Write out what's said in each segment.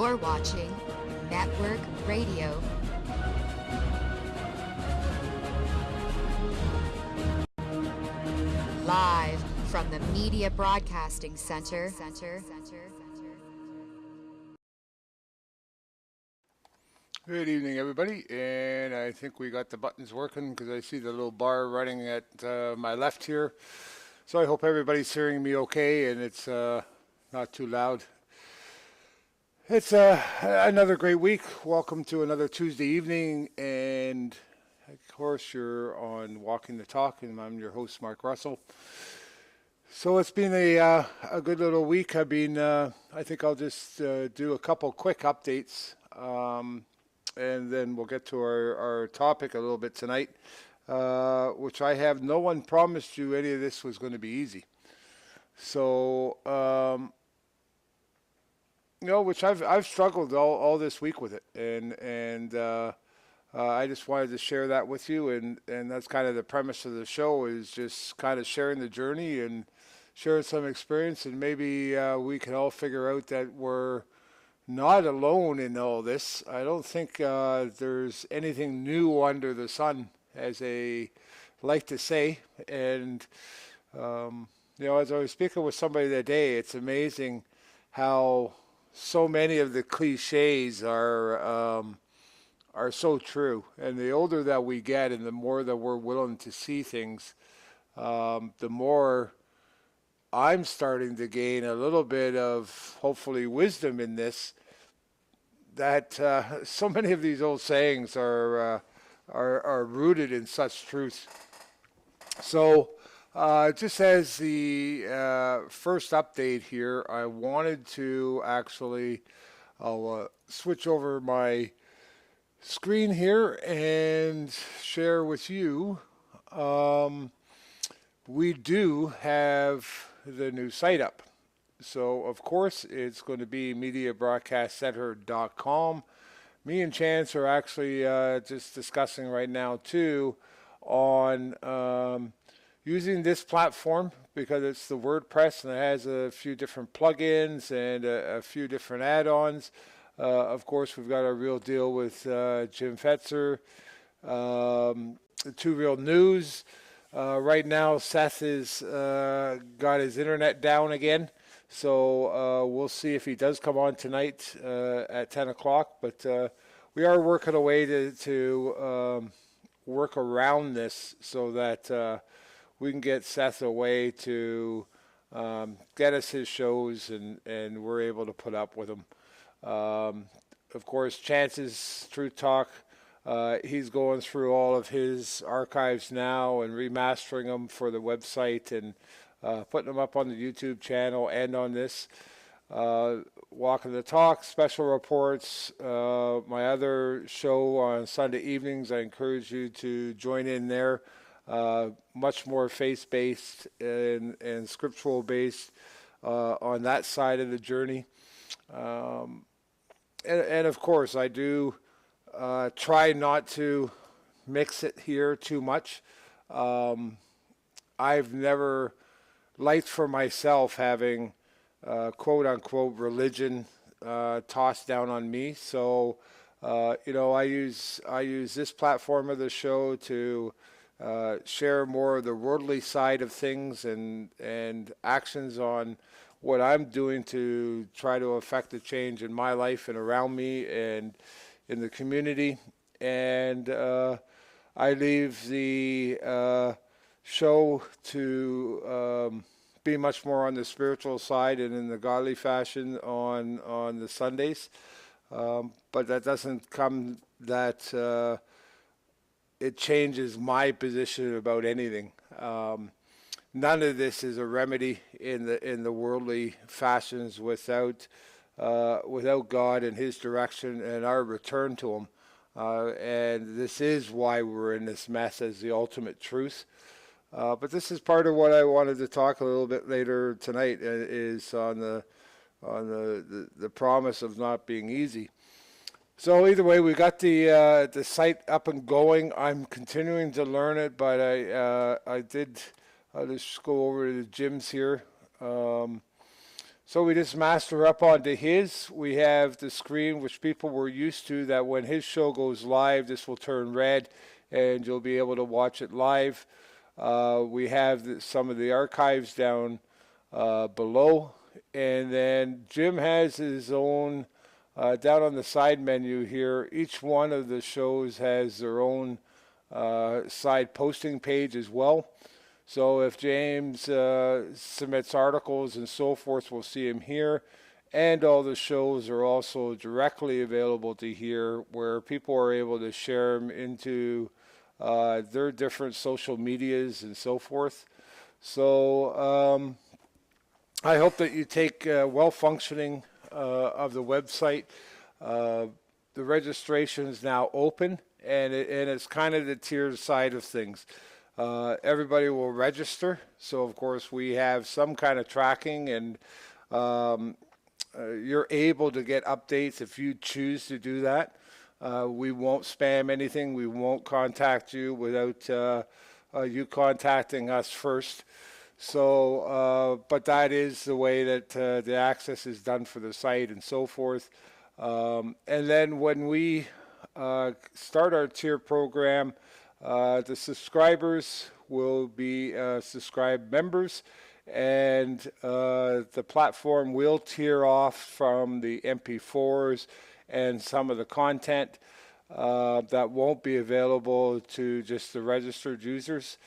You're watching Network Radio. Live from the Media Broadcasting Center. Good evening, everybody, and I think we got the buttons working because I see the little bar running at my left here. So I hope everybody's hearing me okay and it's not too loud. It's another great week. Welcome to another Tuesday evening, and of course you're on Walking the Talk, and I'm your host, Mark Russell. So it's been a good little week. I think I'll just do a couple quick updates. And then we'll get to our topic a little bit tonight, which I have. No one promised you any of this was going to be easy. So, which I've struggled all this week with it, and I just wanted to share that with you, and that's kind of the premise of the show, is just kind of sharing the journey and sharing some experience, and maybe we can all figure out that we're not alone in all this. I don't think there's anything new under the sun, as they like to say. And as I was speaking with somebody today, it's amazing how so many of the cliches are so true. And the older that we get, and the more that we're willing to see things, the more I'm starting to gain a little bit of, hopefully, wisdom in this, that so many of these old sayings are rooted in such truth. So just as the first update here, I wanted to I'll switch over my screen here and share with you. We do have the new site up. So, of course, it's going to be MediaBroadcastCenter.com. Me and Chance are actually just discussing right now, too, on using this platform because it's the WordPress and it has a few different plugins and a few different add-ons. Of course, we've got a real deal with Jim Fetzer, Two Real News. Right now, Seth has got his internet down again, so we'll see if he does come on tonight at 10 o'clock. But we are working a way to work around this so that we can get Seth a way to get us his shows, and we're able to put up with them. Of course, Chance's Truth Talk. He's going through all of his archives now and remastering them for the website and putting them up on the YouTube channel and on this. Walking the Talk, special reports, my other show on Sunday evenings. I encourage you to join in there. Much more faith-based and scriptural-based on that side of the journey. And of course, I do try not to mix it here too much. I've never liked for myself having quote-unquote religion tossed down on me. So, I use this platform of the show to share more of the worldly side of things and actions on what I'm doing to try to affect the change in my life and around me and in the community. And I leave the show to be much more on the spiritual side and in the godly fashion on the Sundays. But that doesn't come that it changes my position about anything. None of this is a remedy in the worldly fashions without God and His direction and our return to Him. And this is why we're in this mess as the ultimate truth. But this is part of what I wanted to talk a little bit later tonight, is on the promise of not being easy. So either way, we got the site up and going. I'm continuing to learn it, but I'll just go over to the gyms here. So we just master up onto his. We have the screen which people were used to, that when his show goes live, this will turn red and you'll be able to watch it live. We have some of the archives down below. And then Jim has his own, down on the side menu here, each one of the shows has their own side posting page as well. So if James submits articles and so forth, we'll see him here. And all the shows are also directly available to here, where people are able to share them into their different social medias and so forth. So I hope that you take well functioning of the website. The registration is now open, and it's kind of the tiered side of things. Everybody will register, so of course we have some kind of tracking, and you're able to get updates if you choose to do that. We won't spam anything. We won't contact you without you contacting us first. So, but that is the way that the access is done for the site and so forth. And then when we start our tier program, the subscribers will be subscribed members, and the platform will tier off from the MP4s and some of the content that won't be available to just the registered users,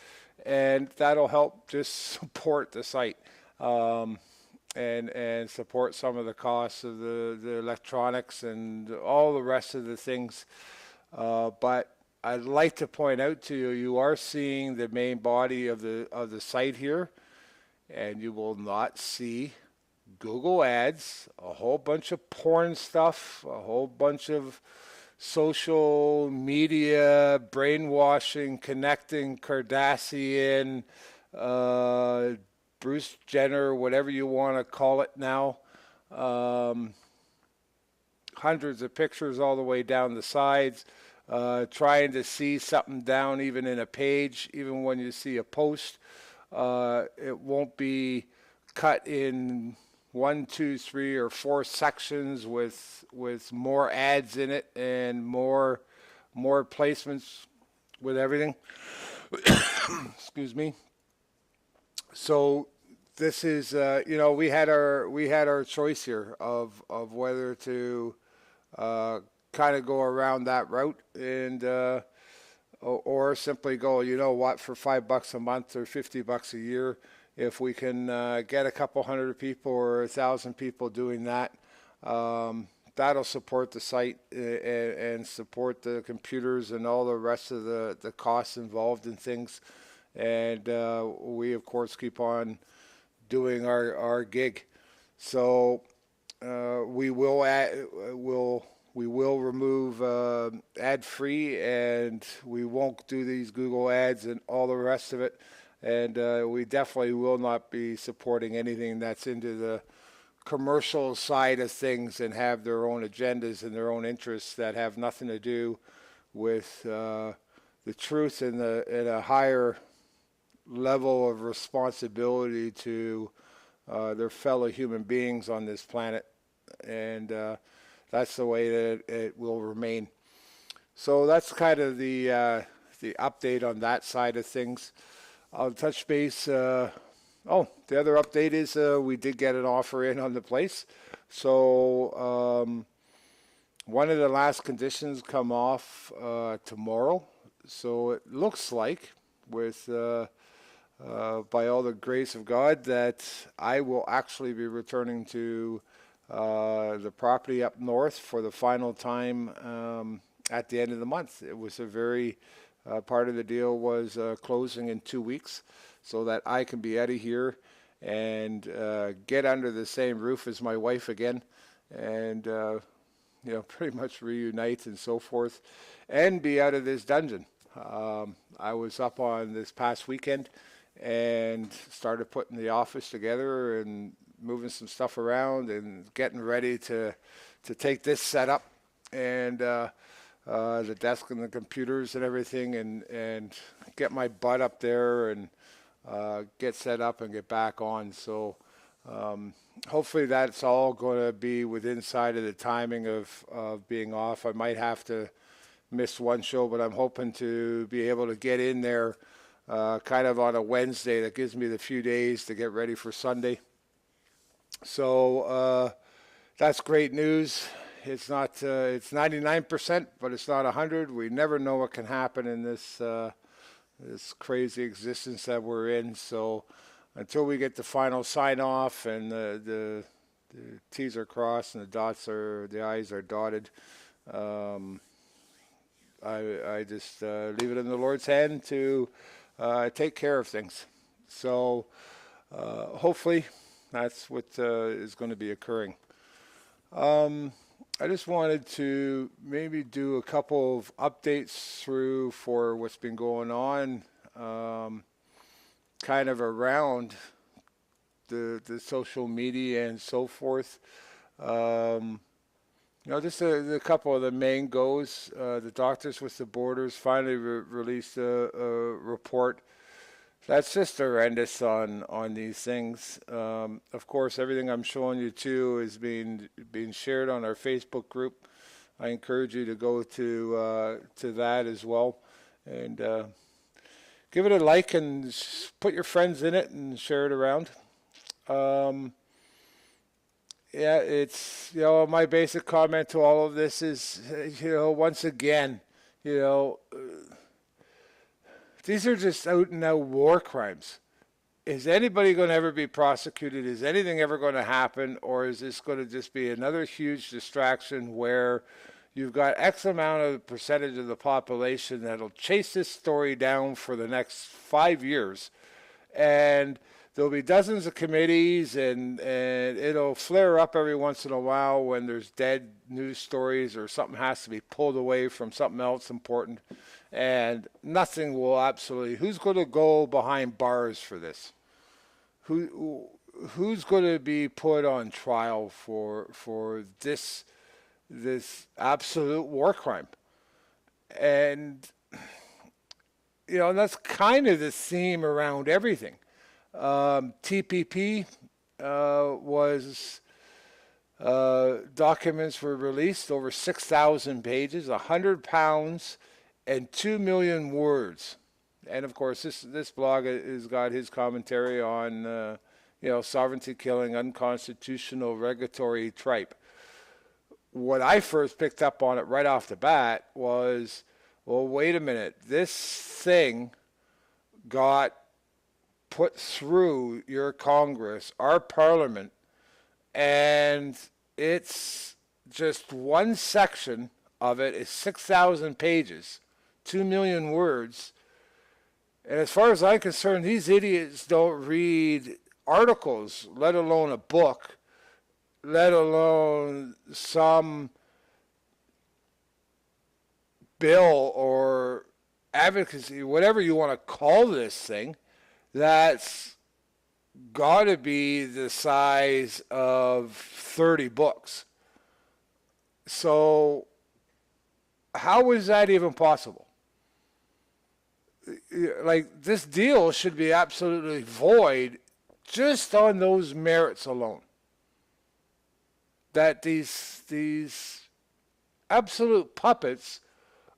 and that'll help just support the site and support some of the costs of the electronics and all the rest of the things. But I'd like to point out to you, you are seeing the main body of the site here, and you will not see Google ads, a whole bunch of porn stuff, a whole bunch of social media brainwashing, connecting Kardashian, Bruce Jenner, whatever you want to call it now. Hundreds of pictures all the way down the sides. Trying to see something down even in a page, even when you see a post. It won't be cut in 1, 2, 3, or 4 sections with more ads in it and more placements with everything. Excuse me. So this is we had our choice here of whether to kind of go around that route and or simply go, you know what, for $5 a month or $50 a year, if we can get a couple hundred people or 1,000 people doing that, that'll support the site and support the computers and all the rest of the costs involved in things. And we of course keep on doing our gig. So we will remove ad-free, and we won't do these Google ads and all the rest of it. And we definitely will not be supporting anything that's into the commercial side of things and have their own agendas and their own interests that have nothing to do with the truth and a higher level of responsibility to their fellow human beings on this planet. And that's the way that it will remain. So that's kind of the update on that side of things. I'll touch base. The other update is we did get an offer in on the place. So one of the last conditions come off tomorrow. So it looks like, with by all the grace of God, that I will actually be returning to the property up north for the final time at the end of the month. It was a very part of the deal was closing in 2 weeks, so that I can be out of here and get under the same roof as my wife again, and pretty much reunite and so forth, and be out of this dungeon. I was up on this past weekend and started putting the office together and moving some stuff around and getting ready to take this setup and the desk and the computers and everything, and get my butt up there and get set up and get back on. So Hopefully that's all going to be within side of the timing of being off. I might have to miss one show, but I'm hoping to be able to get in there kind of on a Wednesday. That gives me the few days to get ready for Sunday. So that's great news. It's not. It's 99%, but it's not 100. We never know what can happen in this crazy existence that we're in. So until we get the final sign off and the T's are crossed and the I's are dotted, I just leave it in the Lord's hand to take care of things. So hopefully that's what is going to be occurring. I just wanted to maybe do a couple of updates through for what's been going on kind of around the social media and so forth. Just a couple of the main goes. The Doctors with the Borders finally released a report. That's just horrendous on these things. Of course, everything I'm showing you too is being shared on our Facebook group. I encourage you to go to that as well, and give it a like and put your friends in it and share it around. Yeah, it's my basic comment to all of this is once again these are just out and out war crimes. Is anybody going to ever be prosecuted? Is anything ever going to happen? Or is this going to just be another huge distraction where you've got X amount of percentage of the population that'll chase this story down for the next 5 years? And there'll be dozens of committees, and it'll flare up every once in a while when there's dead news stories or something has to be pulled away from something else important. And nothing will absolutely. Who's going to go behind bars for this? Who's going to be put on trial for this absolute war crime? And that's kind of the theme around everything. TPP was documents were released over 6,000 pages, 100 pounds. And 2 million words. And of course, this blog has got his commentary on, sovereignty killing, unconstitutional, regulatory tripe. What I first picked up on it right off the bat was, well, wait a minute. This thing got put through your Congress, our Parliament, and it's just one section of it is 6,000 pages. 2 million words. And as far as I'm concerned, these idiots don't read articles, let alone a book, let alone some bill or advocacy, whatever you want to call this thing, that's got to be the size of 30 books. So how is that even possible? Like, this deal should be absolutely void just on those merits alone. That these absolute puppets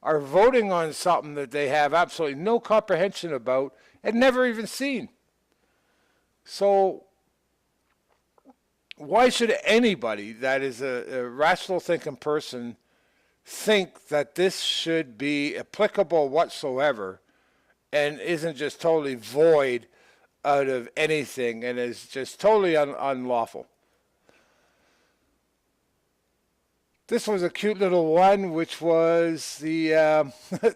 are voting on something that they have absolutely no comprehension about and never even seen. So why should anybody that is a rational thinking person think that this should be applicable whatsoever and isn't just totally void out of anything and is just totally unlawful? This was a cute little one, which was the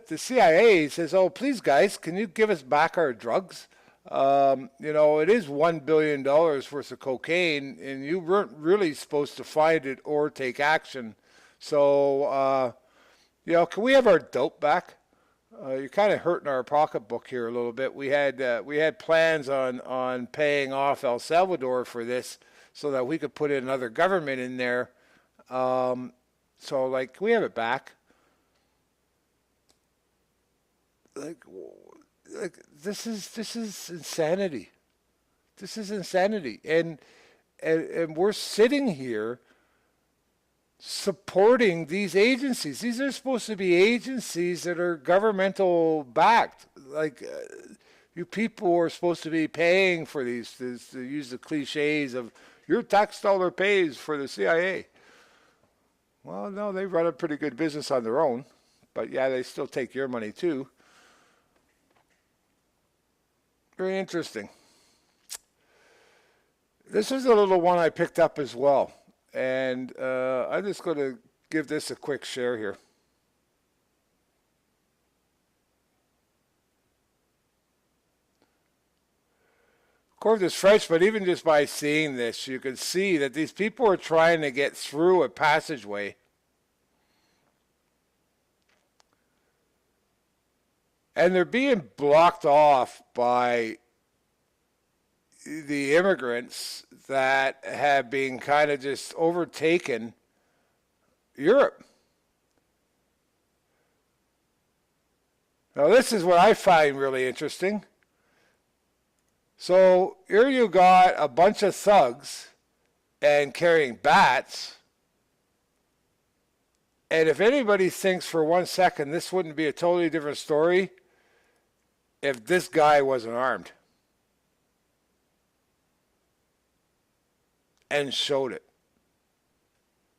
the CIA says, "Oh, please, guys, can you give us back our drugs? It is $1 billion worth of cocaine, and you weren't really supposed to find it or take action. So, can we have our dope back? You're kind of hurting our pocketbook here a little bit. We had plans on paying off El Salvador for this so that we could put another government in there. So, can we have it back? This is insanity. This is insanity. And and we're sitting here supporting these agencies. These are supposed to be agencies that are governmental backed. Like, you people are supposed to be paying for these, to use the cliches of your tax dollar pays for the CIA. Well, no, they run a pretty good business on their own, but yeah, they still take your money too. Very interesting. This is a little one I picked up as well, and I'm just going to give this a quick share here. Of course, it's French, but even just by seeing this, you can see that these people are trying to get through a passageway. And they're being blocked off by the immigrants that have been kind of just overtaken Europe. Now, this is what I find really interesting. So here you got a bunch of thugs and carrying bats. And if anybody thinks for 1 second this wouldn't be a totally different story if this guy wasn't armed and showed it.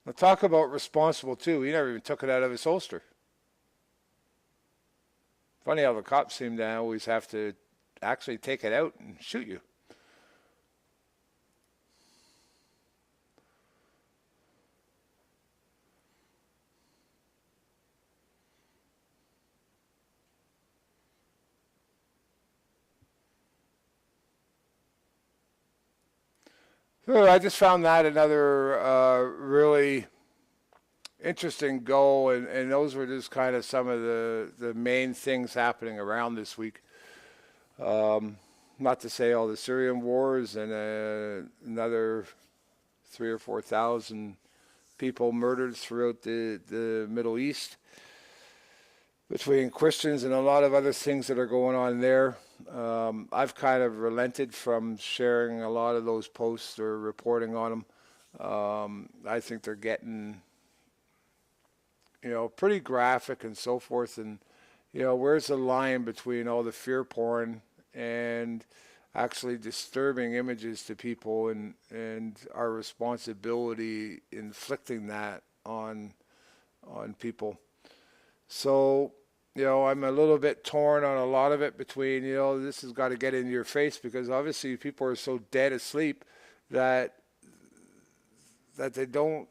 Now talk about responsible too. He never even took it out of his holster. Funny how the cops seem to always have to actually take it out and shoot you. So I just found that another really interesting go, and those were just kind of some of the main things happening around this week. Not to say all the Syrian wars and another 3,000 or 4,000 people murdered throughout the Middle East between Christians and a lot of other things that are going on there. I've kind of relented from sharing a lot of those posts or reporting on them. I think they're getting, pretty graphic and so forth. And, where's the line between all the fear porn and actually disturbing images to people and our responsibility inflicting that on people? So, I'm a little bit torn on a lot of it between, this has got to get into your face because obviously people are so dead asleep that they don't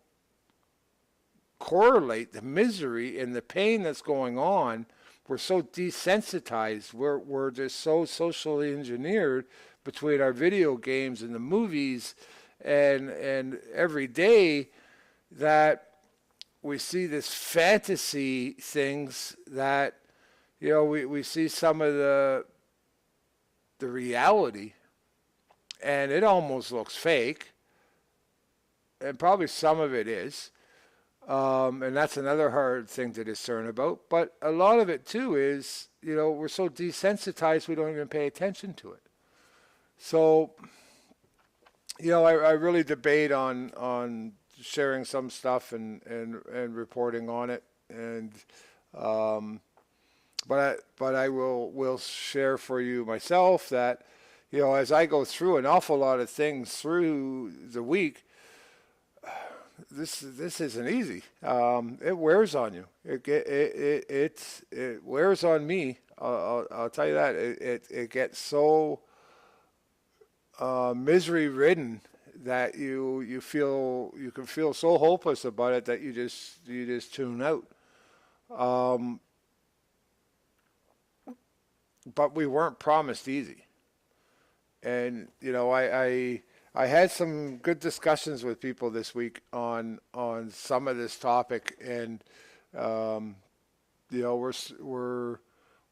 correlate the misery and the pain that's going on. We're so desensitized. We're just so socially engineered between our video games and the movies and every day that we see this fantasy things that, we see some of the reality and it almost looks fake, and probably some of it is. And that's another hard thing to discern about. But a lot of it too is, we're so desensitized we don't even pay attention to it. So, I really debate on sharing some stuff and reporting on it, and but I will share for you myself that as I go through an awful lot of things through the week, this isn't easy. It wears on you. It wears on me. I'll tell you that it gets so misery ridden that you can feel so hopeless about it that you just tune out. But we weren't promised easy, and I had some good discussions with people this week on some of this topic, and we're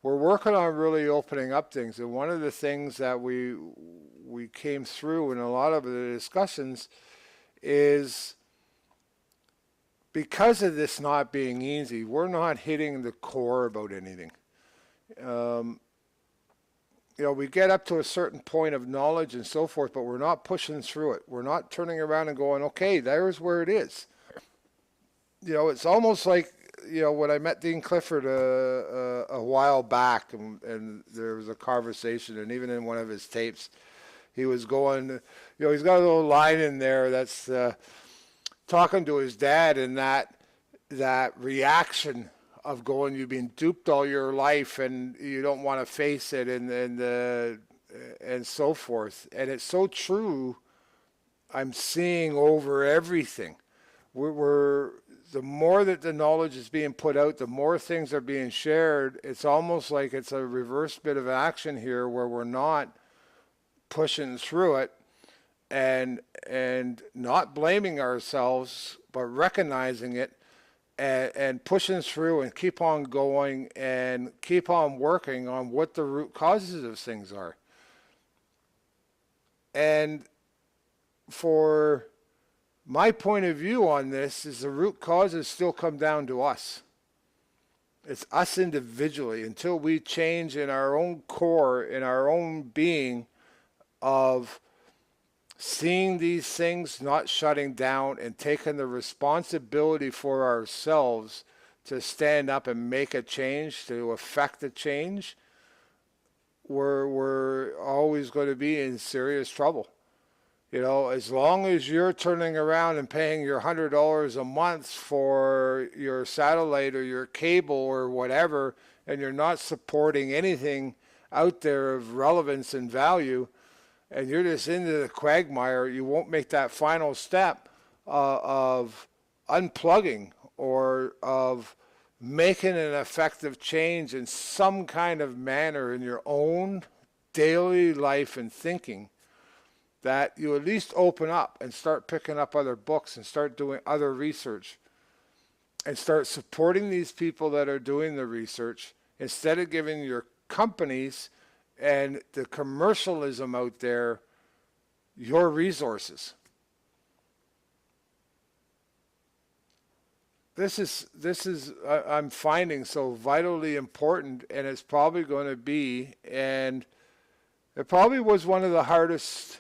working on really opening up things. And one of the things that we came through in a lot of the discussions is because of this not being easy, we're not hitting the core about anything. we get up to a certain point of knowledge and so forth, but we're not pushing through it. We're not turning around and going, okay, there's where it is. It's almost like, when I met Dean Clifford a while back, and there was a conversation, and even in one of his tapes, he was going, he's got a little line in there that's talking to his dad, and that reaction of going, you've been duped all your life, and you don't want to face it, and so forth. And it's so true. I'm seeing over everything. We're the more that the knowledge is being put out, the more things are being shared. It's almost like it's a reverse bit of action here, where we're not pushing through it and not blaming ourselves, but recognizing it and pushing through and keep on going and keep on working on what the root causes of things are. And for my point of view on this is the root causes still come down to us. It's us individually, until we change in our own core, in our own being, of seeing these things, not shutting down, and taking the responsibility for ourselves to stand up and make a change, to affect a change. We're always going to be in serious trouble. As long as you're turning around and paying your $100 a month for your satellite or your cable or whatever, and you're not supporting anything out there of relevance and value, and you're just into the quagmire, you won't make that final step of unplugging or of making an effective change in some kind of manner in your own daily life and thinking, that you at least open up and start picking up other books and start doing other research and start supporting these people that are doing the research, instead of giving your companies and the commercialism out there your resources. This is I'm finding so vitally important, and it's probably going to be, and it probably was one of the hardest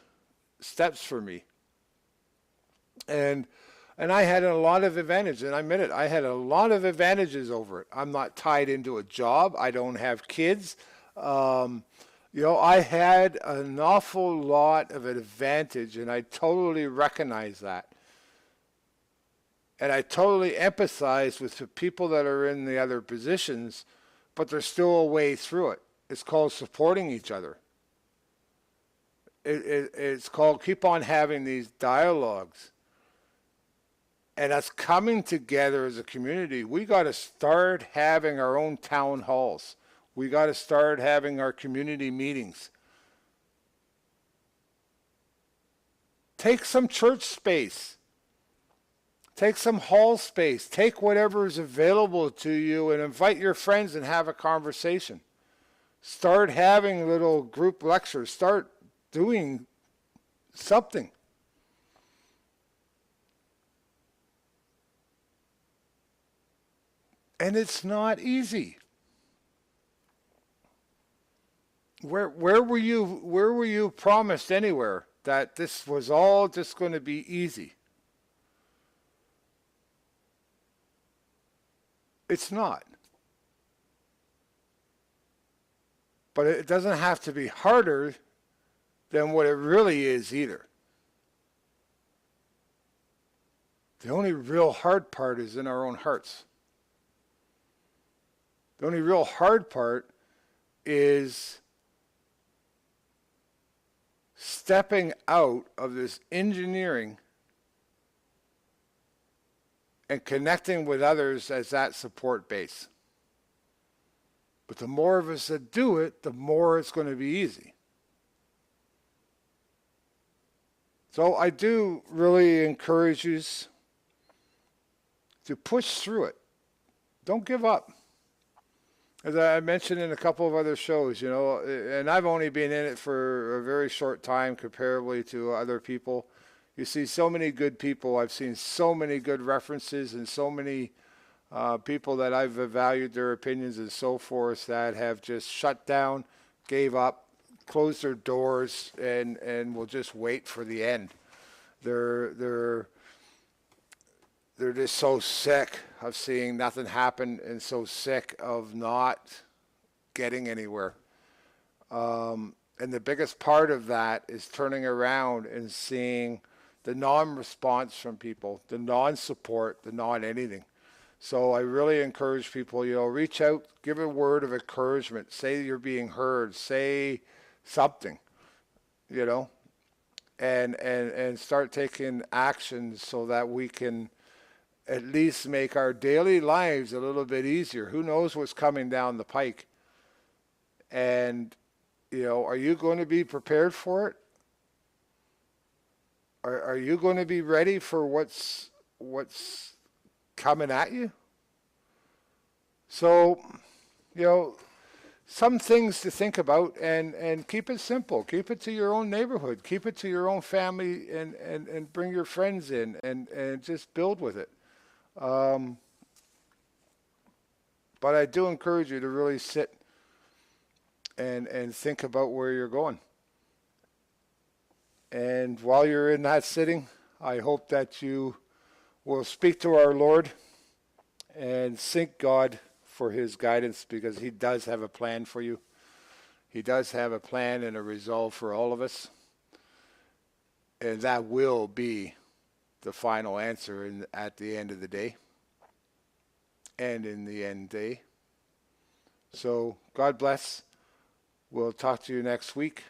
steps for me. And I had a lot of advantages, and I admit it, I had a lot of advantages over it. I'm not tied into a job. I don't have kids. I had an awful lot of advantage, and I totally recognize that. And I totally empathize with the people that are in the other positions, but there's still a way through it. It's called supporting each other. It's called keep on having these dialogues. And us coming together as a community, we got to start having our own town halls. We got to start having our community meetings. Take some church space. Take some hall space. Take whatever is available to you and invite your friends and have a conversation. Start having little group lectures. Start doing something. And it's not easy. Where were you promised anywhere that this was all just going to be easy? It's not. But it doesn't have to be harder than what it really is either. The only real hard part is in our own hearts. The only real hard part is stepping out of this engineering and connecting with others as that support base. But the more of us that do it, the more it's going to be easy. So I do really encourage you to push through it. Don't give up. As I mentioned in a couple of other shows, and I've only been in it for a very short time comparably to other people. You see so many good people. I've seen so many good references and so many people that I've valued their opinions and so forth that have just shut down, gave up, close their doors and will just wait for the end. They're just so sick of seeing nothing happen and so sick of not getting anywhere. And the biggest part of that is turning around and seeing the non-response from people, the non-support, the non-anything. So I really encourage people, reach out, give a word of encouragement, say you're being heard, say something, you know, and start taking actions so that we can at least make our daily lives a little bit easier. Who knows what's coming down the pike? And, are you going to be prepared for it? Are you going to be ready for what's coming at you? So, some things to think about, and keep it simple. Keep it to your own neighborhood. Keep it to your own family, and bring your friends in, and just build with it. But I do encourage you to really sit and think about where you're going. And while you're in that sitting, I hope that you will speak to our Lord and seek God for his guidance, because he does have a plan for you. He does have a plan and a resolve for all of us. And that will be the final answer at the end of the day. And in the end day. So God bless. We'll talk to you next week.